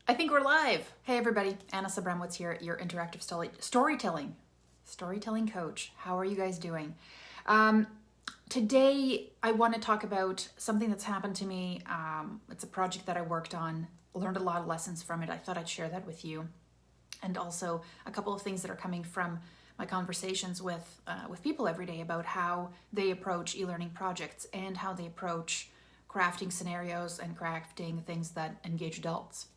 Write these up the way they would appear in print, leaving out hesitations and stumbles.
I think we're live. Hey everybody, Anna Sabramowitz here, your interactive storytelling coach. How are you guys doing? Today I want to talk about something that's happened to me. It's a project that I worked on, learned a lot of lessons from it. I thought I'd share that with you. And also a couple of things that are coming from my conversations with people every day about how they approach e-learning projects and how they approach crafting scenarios and crafting things that engage adults.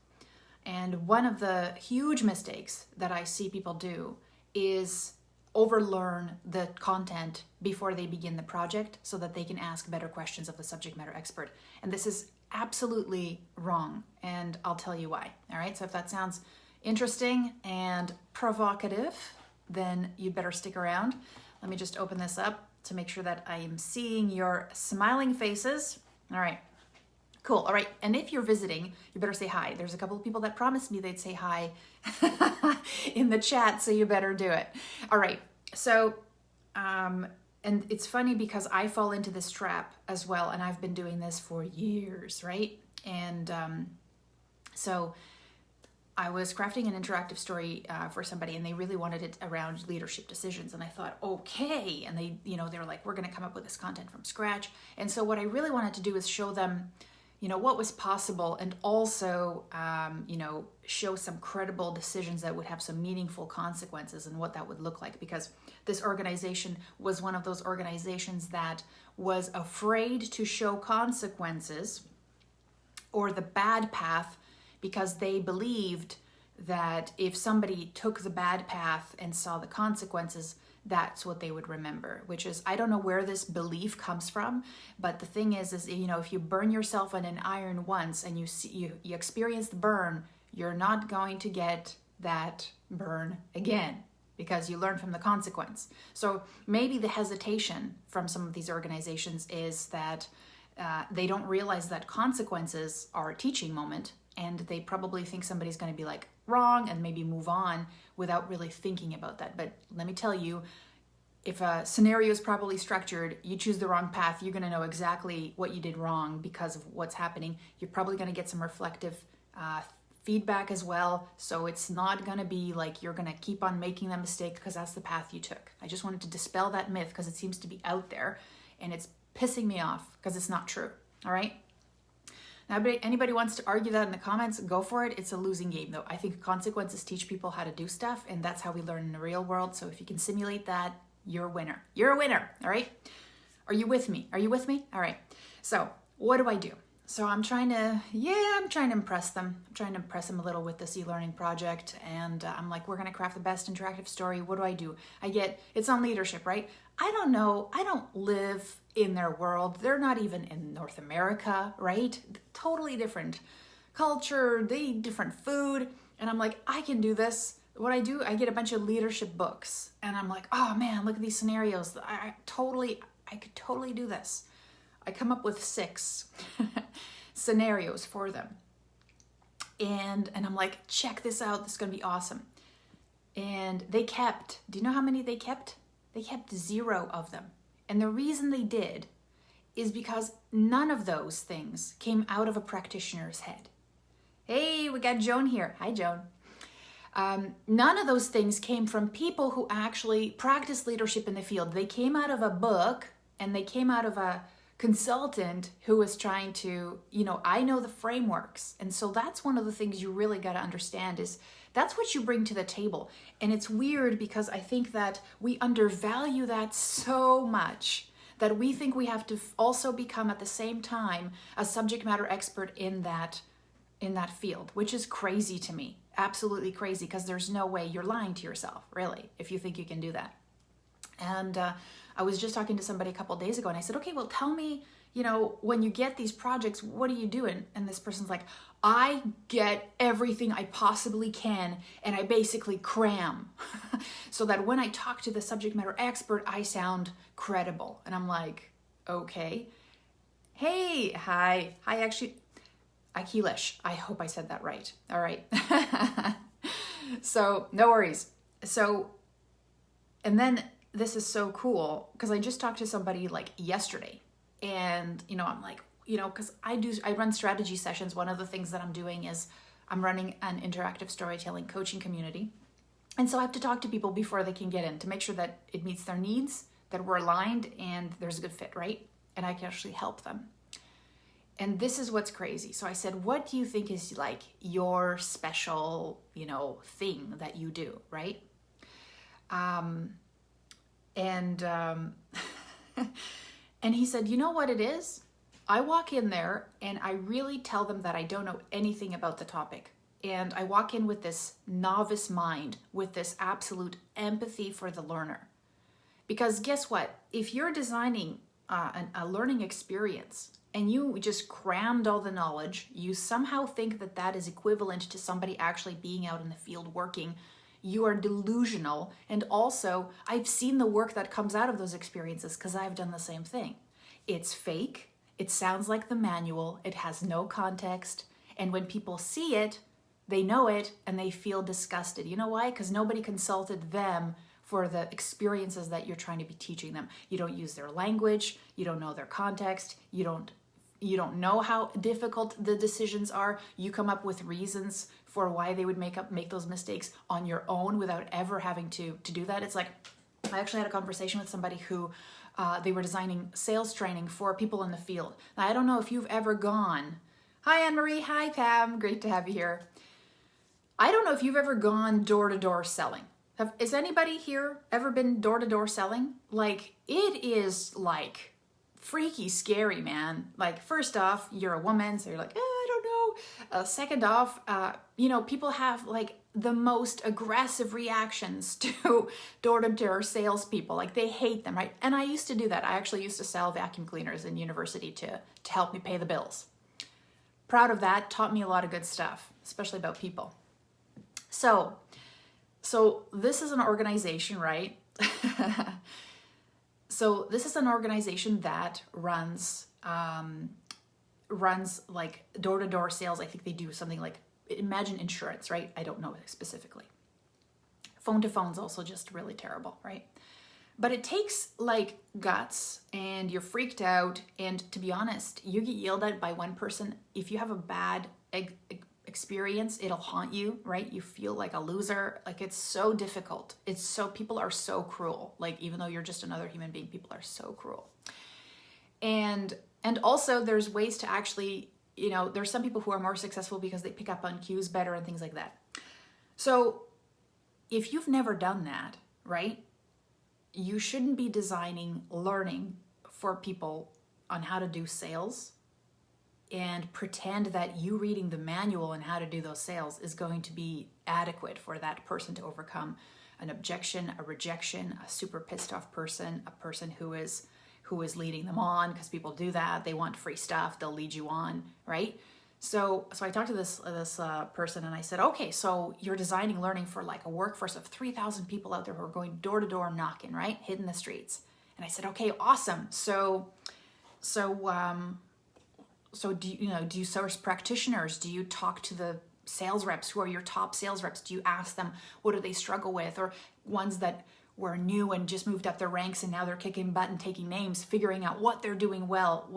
And one of the huge mistakes that I see people do is overlearn the content before they begin the project so that they can ask better questions of the subject matter expert. And this is absolutely wrong, and I'll tell you why. All right, so if that sounds interesting and provocative, then you better stick around. Let me just open this up to make sure that I am seeing your smiling faces. All right. Cool. All right. And if you're visiting, you better say hi. There's a couple of people that promised me they'd say hi in the chat, so you better do it. All right. So, and it's funny because I fall into this trap as well, and I've been doing this for years, right? And so I was crafting an interactive story for somebody, and they really wanted it around leadership decisions. And I thought, okay. And they were like, we're going to come up with this content from scratch. And so what I really wanted to do is show them what was possible, and also, show some credible decisions that would have some meaningful consequences and what that would look like. Because this organization was one of those organizations that was afraid to show consequences or the bad path because they believed that if somebody took the bad path and saw the consequences, that's what they would remember, which is, I don't know where this belief comes from, but the thing is if you burn yourself on an iron once and you experience the burn, you're not going to get that burn again because you learn from the consequence. So maybe the hesitation from some of these organizations is that they don't realize that consequences are a teaching moment, and they probably think somebody's going to be like wrong and maybe move on without really thinking about that. But let me tell you, if a scenario is properly structured, you choose the wrong path, you're going to know exactly what you did wrong because of what's happening. You're probably going to get some reflective feedback as well. So it's not going to be like you're going to keep on making that mistake because that's the path you took. I just wanted to dispel that myth because it seems to be out there and it's pissing me off because it's not true. All right. Now, anybody wants to argue that in the comments, go for it. It's a losing game, though. I think consequences teach people how to do stuff, and that's how we learn in the real world. So if you can simulate that, you're a winner. You're a winner, all right? Are you with me? Are you with me? All right. So what do I do? So I'm trying to impress them. I'm trying to impress them a little with this e-learning project, and I'm like, we're going to craft the best interactive story. What do? It's on leadership, right? I don't know. I don't live in their world. They're not even in North America, right? Totally different culture, they eat different food. And I'm like, I can do this. What I do, I get a bunch of leadership books, and I'm like, oh man, look at these scenarios. I could totally do this. I come up with 6 scenarios for them. And I'm like, check this out. This is going to be awesome. And do you know how many they kept? They kept 0 of them. And the reason they did is because none of those things came out of a practitioner's head. Hey, we got Joan here. Hi, Joan. None of those things came from people who actually practice leadership in the field. They came out of a book, and they came out of a consultant who was trying to, I know the frameworks. And so that's one of the things you really got to understand is that's what you bring to the table. And it's weird because I think that we undervalue that so much that we think we have to also become at the same time a subject matter expert in that field, which is crazy to me. Absolutely crazy, because there's no way. You're lying to yourself, really, if you think you can do that. And I was just talking to somebody a couple of days ago, and I said, okay, well, tell me, when you get these projects, what do you do? And this person's like, I get everything I possibly can, and I basically cram so that when I talk to the subject matter expert, I sound credible. And I'm like, okay. Hey, hi, actually, Akilish. I hope I said that right. All right. So no worries. So, and then this is so cool because I just talked to somebody like yesterday, and I'm like, because I run strategy sessions. One of the things that I'm doing is I'm running an interactive storytelling coaching community. And so I have to talk to people before they can get in to make sure that it meets their needs, that we're aligned, and there's a good fit, right? And I can actually help them. And this is what's crazy. So I said, what do you think is like your special, thing that you do, right? And he said, you know what it is? I walk in there and I really tell them that I don't know anything about the topic. And I walk in with this novice mind, with this absolute empathy for the learner. Because guess what? If you're designing a learning experience and you just crammed all the knowledge, you somehow think that that is equivalent to somebody actually being out in the field working, you are delusional. And also, I've seen the work that comes out of those experiences because I've done the same thing. It's fake. It sounds like the manual. It has no context. And when people see it, they know it and they feel disgusted. You know why? Because nobody consulted them for the experiences that you're trying to be teaching them. You don't use their language. You don't know their context. You don't know how difficult the decisions are. You come up with reasons for why they would make those mistakes on your own without ever having to do that. It's like, I actually had a conversation with somebody who they were designing sales training for people in the field. Now, I don't know if you've ever gone. Hi, Anne-Marie. Hi, Pam. Great to have you here. I don't know if you've ever gone door-to-door selling. Has anybody here ever been door-to-door selling? Like, it is like freaky scary, man. Like, first off, you're a woman, so you're like, I don't know. Second off, people have like the most aggressive reactions to door-to-door salespeople. Like, they hate them, right? And I used to do that. I actually used to sell vacuum cleaners in university to help me pay the bills. Proud of that. Taught me a lot of good stuff, especially about people. So this is an organization, right? So this is an organization that runs like door-to-door sales. I think they do something like, imagine insurance, right? I don't know specifically. Phone-to-phone's also just really terrible, right? But it takes like guts, and you're freaked out, and to be honest, you get yelled at by one person. If you have a bad experience, it'll haunt you, right? You feel like a loser. Like, it's so difficult. People are so cruel. Like, even though you're just another human being, people are so cruel. And also there's ways to actually, there's some people who are more successful because they pick up on cues better and things like that. So if you've never done that, right, you shouldn't be designing learning for people on how to do sales and pretend that you reading the manual on how to do those sales is going to be adequate for that person to overcome an objection, a rejection, a super pissed off person, a person who is leading them on, because people do that. They want free stuff. They'll lead you on, right? So I talked to this person and I said, okay, so you're designing learning for like a workforce of 3,000 people out there who are going door to door knocking, right? Hitting the streets. And I said, okay, awesome. So do you source practitioners? Do you talk to the sales reps? Who are your top sales reps? Do you ask them, what do they struggle with? Or ones that were new and just moved up their ranks and now they're kicking butt and taking names, figuring out what they're doing well,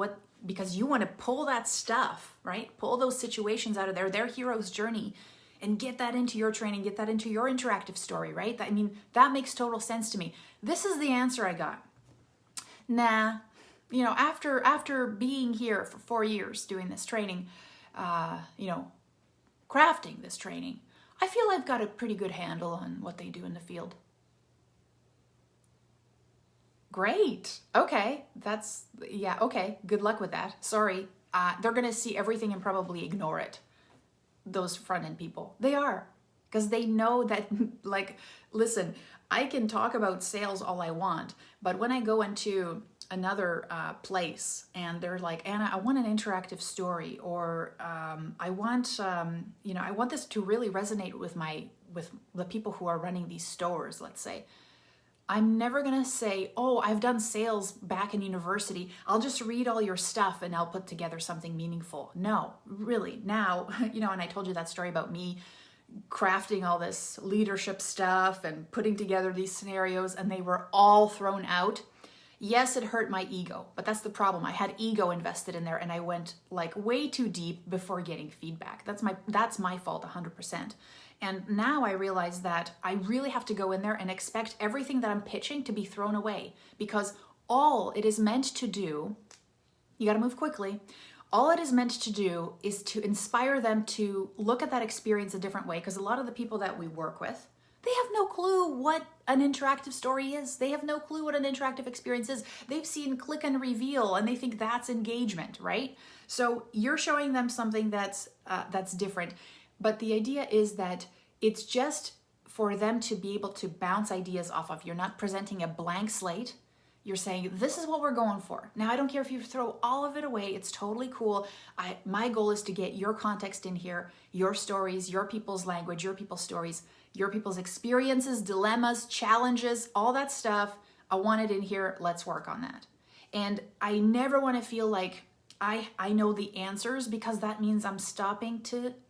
because you want to pull that stuff, right? Pull those situations out of their hero's journey and get that into your training, get that into your interactive story, right? That makes total sense to me. This is the answer I got. Nah. After being here for 4 years doing this training, crafting this training, I feel I've got a pretty good handle on what they do in the field. Great. Okay. Okay. Good luck with that. Sorry. They're going to see everything and probably ignore it. Those front-end people. They are. Because they know that, like, listen, I can talk about sales all I want, but when I go into another place and they're like, Anna, I want an interactive story, or I want this to really resonate with the people who are running these stores, let's say. I'm never going to say, oh, I've done sales back in university. I'll just read all your stuff and I'll put together something meaningful. No, really. Now, and I told you that story about me crafting all this leadership stuff and putting together these scenarios, and they were all thrown out. Yes, it hurt my ego, but that's the problem. I had ego invested in there and I went like way too deep before getting feedback. That's my fault 100%. And now I realize that I really have to go in there and expect everything that I'm pitching to be thrown away, because all it is meant to do, you got to move quickly. All it is meant to do is to inspire them to look at that experience a different way, because a lot of the people that we work with, they have no clue what an interactive story is. They have no clue what an interactive experience is. They've seen click and reveal and they think that's engagement, right? So you're showing them something that's different. But the idea is that it's just for them to be able to bounce ideas off of. You're not presenting a blank slate. You're saying, this is what we're going for. Now, I don't care if you throw all of it away. It's totally cool. My goal is to get your context in here, your stories, your people's language, your people's stories, your people's experiences, dilemmas, challenges, all that stuff. I want it in here. Let's work on that. And I never want to feel like I know the answers, because that means I'm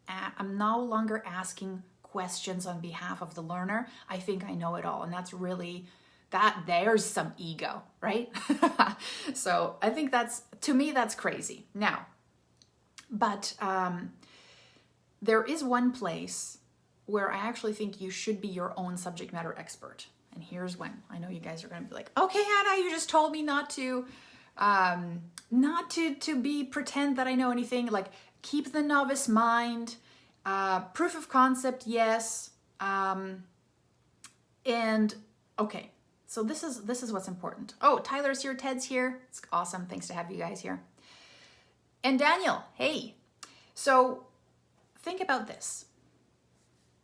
I'm no longer asking questions on behalf of the learner. I think I know it all. And that's really, there's some ego, right? So I think to me, that's crazy. Now, but there is one place where I actually think you should be your own subject matter expert. And here's when. I know you guys are going to be like, okay, Hannah, you just told me not to pretend that I know anything. Like, keep the novice mind, proof of concept, yes. And okay, so this is what's important. Oh, Tyler's here, Ted's here. It's awesome. Thanks to have you guys here. And Daniel, hey. So think about this.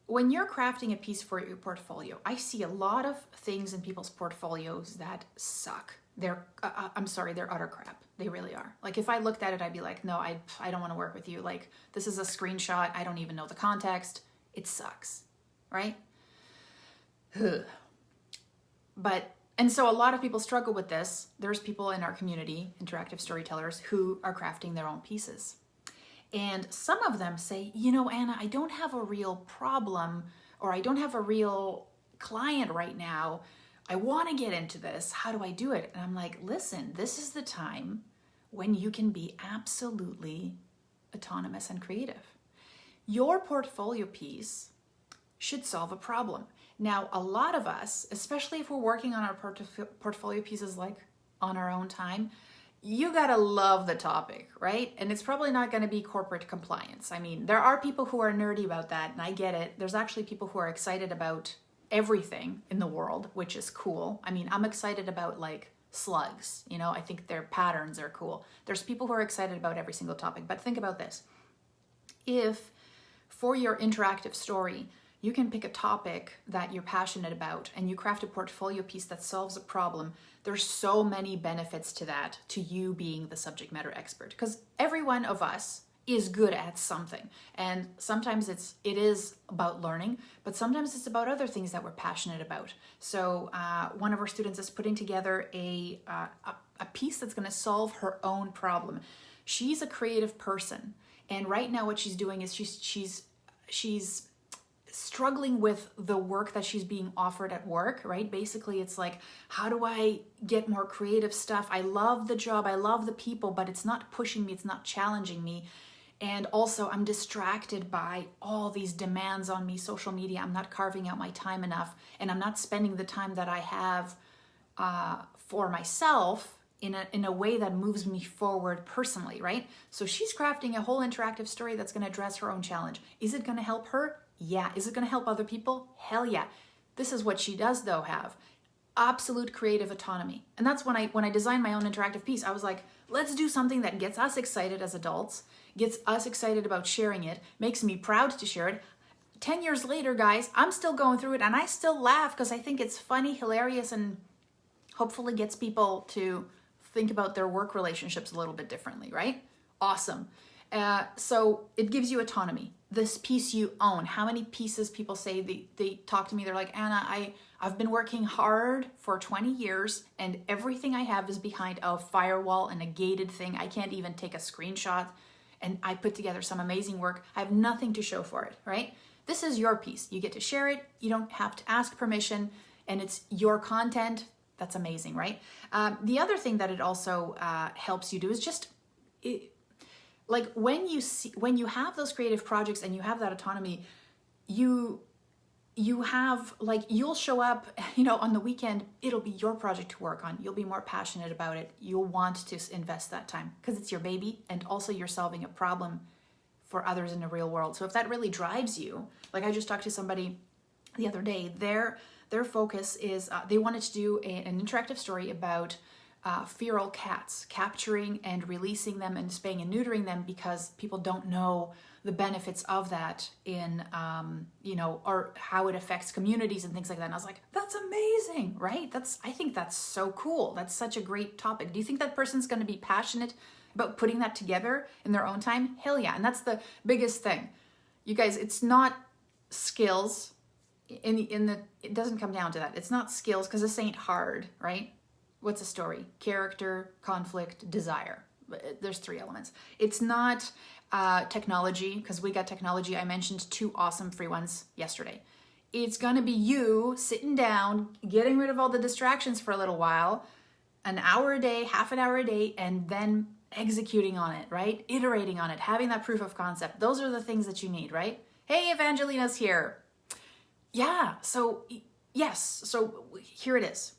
When you're crafting a piece for your portfolio, I see a lot of things in people's portfolios that suck. They're utter crap. They really are. Like, if I looked at it, I'd be like, no, I don't want to work with you. Like, this is a screenshot. I don't even know the context. It sucks, right? And so a lot of people struggle with this. There's people in our community, interactive storytellers, who are crafting their own pieces. And some of them say, Anna, I don't have a real problem, or I don't have a real client right now. I want to get into this. How do I do it? And I'm like, listen, this is the time when you can be absolutely autonomous and creative. Your portfolio piece should solve a problem. Now, a lot of us, especially if we're working on our portfolio pieces like on our own time, you gotta love the topic, right? And it's probably not gonna be corporate compliance. I mean, there are people who are nerdy about that, and I get it. There's actually people who are excited about everything in the world, which is cool. I mean, I'm excited about like slugs, I think their patterns are cool. There's people who are excited about every single topic, but think about this. If for your interactive story, you can pick a topic that you're passionate about and you craft a portfolio piece that solves a problem, there's so many benefits to that, to you being the subject matter expert, because every one of us is good at something. And sometimes it is about learning, but sometimes it's about other things that we're passionate about. So one of our students is putting together a piece that's going to solve her own problem. She's a creative person. And right now what she's doing is she's struggling with the work that she's being offered at work, right? Basically, it's like, how do I get more creative stuff? I love the job, I love the people, but it's not pushing me, it's not challenging me. And also, I'm distracted by all these demands on me, social media. I'm not carving out my time enough, and I'm not spending the time that I have for myself in a way that moves me forward personally, right? So she's crafting a whole interactive story that's going to address her own challenge. Is it going to help her? Yeah. Is it going to help other people? Hell yeah. This is what she does, though, have absolute creative autonomy. And that's when I designed my own interactive piece, I was like, let's do something that gets us excited as adults, gets us excited about sharing it, makes me proud to share it. 10 years later, guys, I'm still going through it and I still laugh because I think it's funny, hilarious, and hopefully gets people to think about their work relationships a little bit differently, right? Awesome. So it gives you autonomy. This piece you own. How many pieces people say they talk to me, they're like, Anna, I've been working hard for 20 years and everything I have is behind a firewall and a gated thing. I can't even take a screenshot, and I put together some amazing work. I have nothing to show for it, right? This is your piece. You get to share it. You don't have to ask permission, and it's your content. That's amazing, right? The other thing that it also helps you do is just like when you have those creative projects and you have that autonomy, you have like, you'll show up, on the weekend, it'll be your project to work on. You'll be more passionate about it. You'll want to invest that time because it's your baby, and also you're solving a problem for others in the real world. So if that really drives you, like I just talked to somebody the other day, their focus is they wanted to do an interactive story about feral cats, capturing and releasing them and spaying and neutering them, because people don't know the benefits of that in, or how it affects communities and things like that. And I was like, that's amazing, right? I think that's so cool. That's such a great topic. Do you think that person's going to be passionate about putting that together in their own time? Hell yeah. And that's the biggest thing. You guys, it's not skills it doesn't come down to that. It's not skills, because this ain't hard, right? What's a story? Character, conflict, desire. There's 3 elements. It's not technology, because we got technology. I mentioned 2 awesome free ones yesterday. It's going to be you sitting down, getting rid of all the distractions for a little while, an hour a day, half an hour a day, and then executing on it, right? Iterating on it, having that proof of concept. Those are the things that you need, right? Hey, Evangelina's here. Yeah, so yes, so here it is.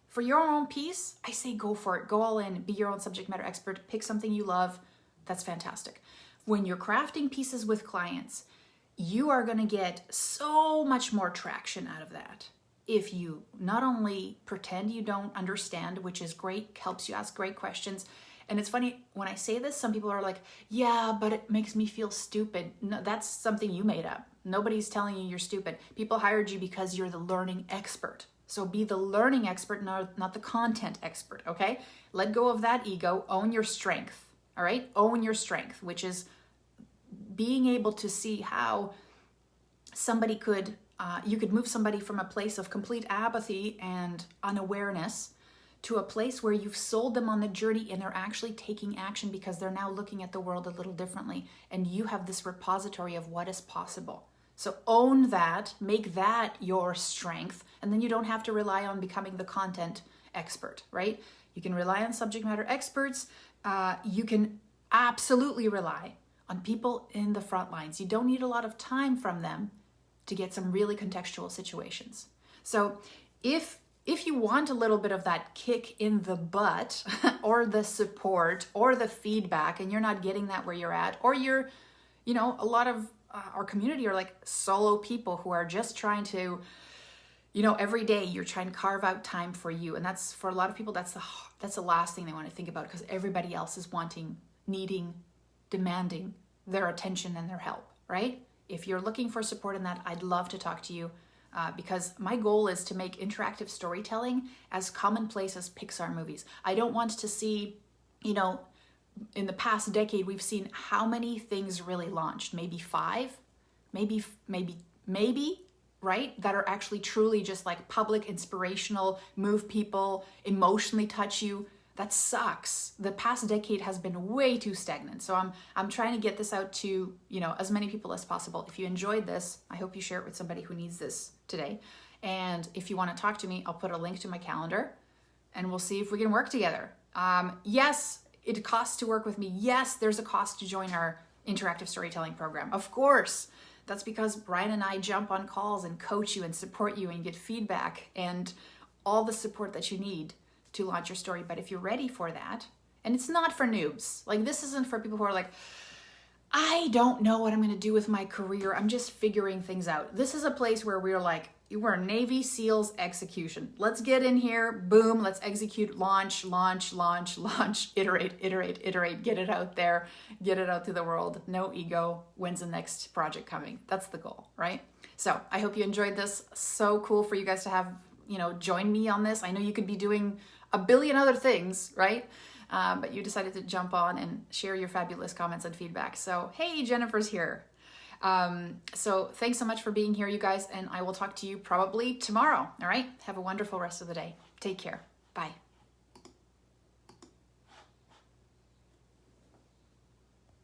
For your own piece, I say go for it. Go all in. Be your own subject matter expert. Pick something you love. That's fantastic. When you're crafting pieces with clients, you are going to get so much more traction out of that. If you not only pretend you don't understand, which is great, helps you ask great questions. And it's funny, when I say this, some people are like, yeah, but it makes me feel stupid. No, that's something you made up. Nobody's telling you you're stupid. People hired you because you're the learning expert. So be the learning expert, not the content expert, okay? Let go of that ego. Own your strength, all right? Own your strength, which is being able to see how somebody you could move somebody from a place of complete apathy and unawareness to a place where you've sold them on the journey and they're actually taking action because they're now looking at the world a little differently. And you have this repository of what is possible. So own that, make that your strength, and then you don't have to rely on becoming the content expert, right? You can rely on subject matter experts. You can absolutely rely on people in the front lines. You don't need a lot of time from them to get some really contextual situations. So if you want a little bit of that kick in the butt or the support or the feedback, and you're not getting that where you're at, or you're, a lot of our community are like solo people who are just trying to, every day you're trying to carve out time for you. And that's, for a lot of people, that's the last thing they want to think about, because everybody else is wanting, needing, demanding their attention and their help, right? If you're looking for support in that, I'd love to talk to you. Because my goal is to make interactive storytelling as commonplace as Pixar movies. I don't want to see, in the past decade, we've seen how many things really launched? Maybe 5, maybe, right? That are actually truly just like public, inspirational, move people, emotionally touch you. That sucks. The past decade has been way too stagnant. So I'm trying to get this out to, as many people as possible. If you enjoyed this, I hope you share it with somebody who needs this today. And if you want to talk to me, I'll put a link to my calendar and we'll see if we can work together. Yes, it costs to work with me. Yes, there's a cost to join our interactive storytelling program. Of course. That's because Brian and I jump on calls and coach you and support you and get feedback and all the support that you need to launch your story. But if you're ready for that, and it's not for noobs, like this isn't for people who are like, I don't know what I'm going to do with my career. I'm just figuring things out. This is a place where we're like, we're Navy SEALs execution. Let's get in here. Boom. Let's execute, launch, iterate, get it out there, get it out to the world. No ego. When's the next project coming? That's the goal, right? So I hope you enjoyed this. So cool for you guys to have, join me on this. I know you could be doing a billion other things, right? But you decided to jump on and share your fabulous comments and feedback. So, hey, Jennifer's here. So thanks so much for being here, you guys, and I will talk to you probably tomorrow. All right. Have a wonderful rest of the day. Take care. Bye.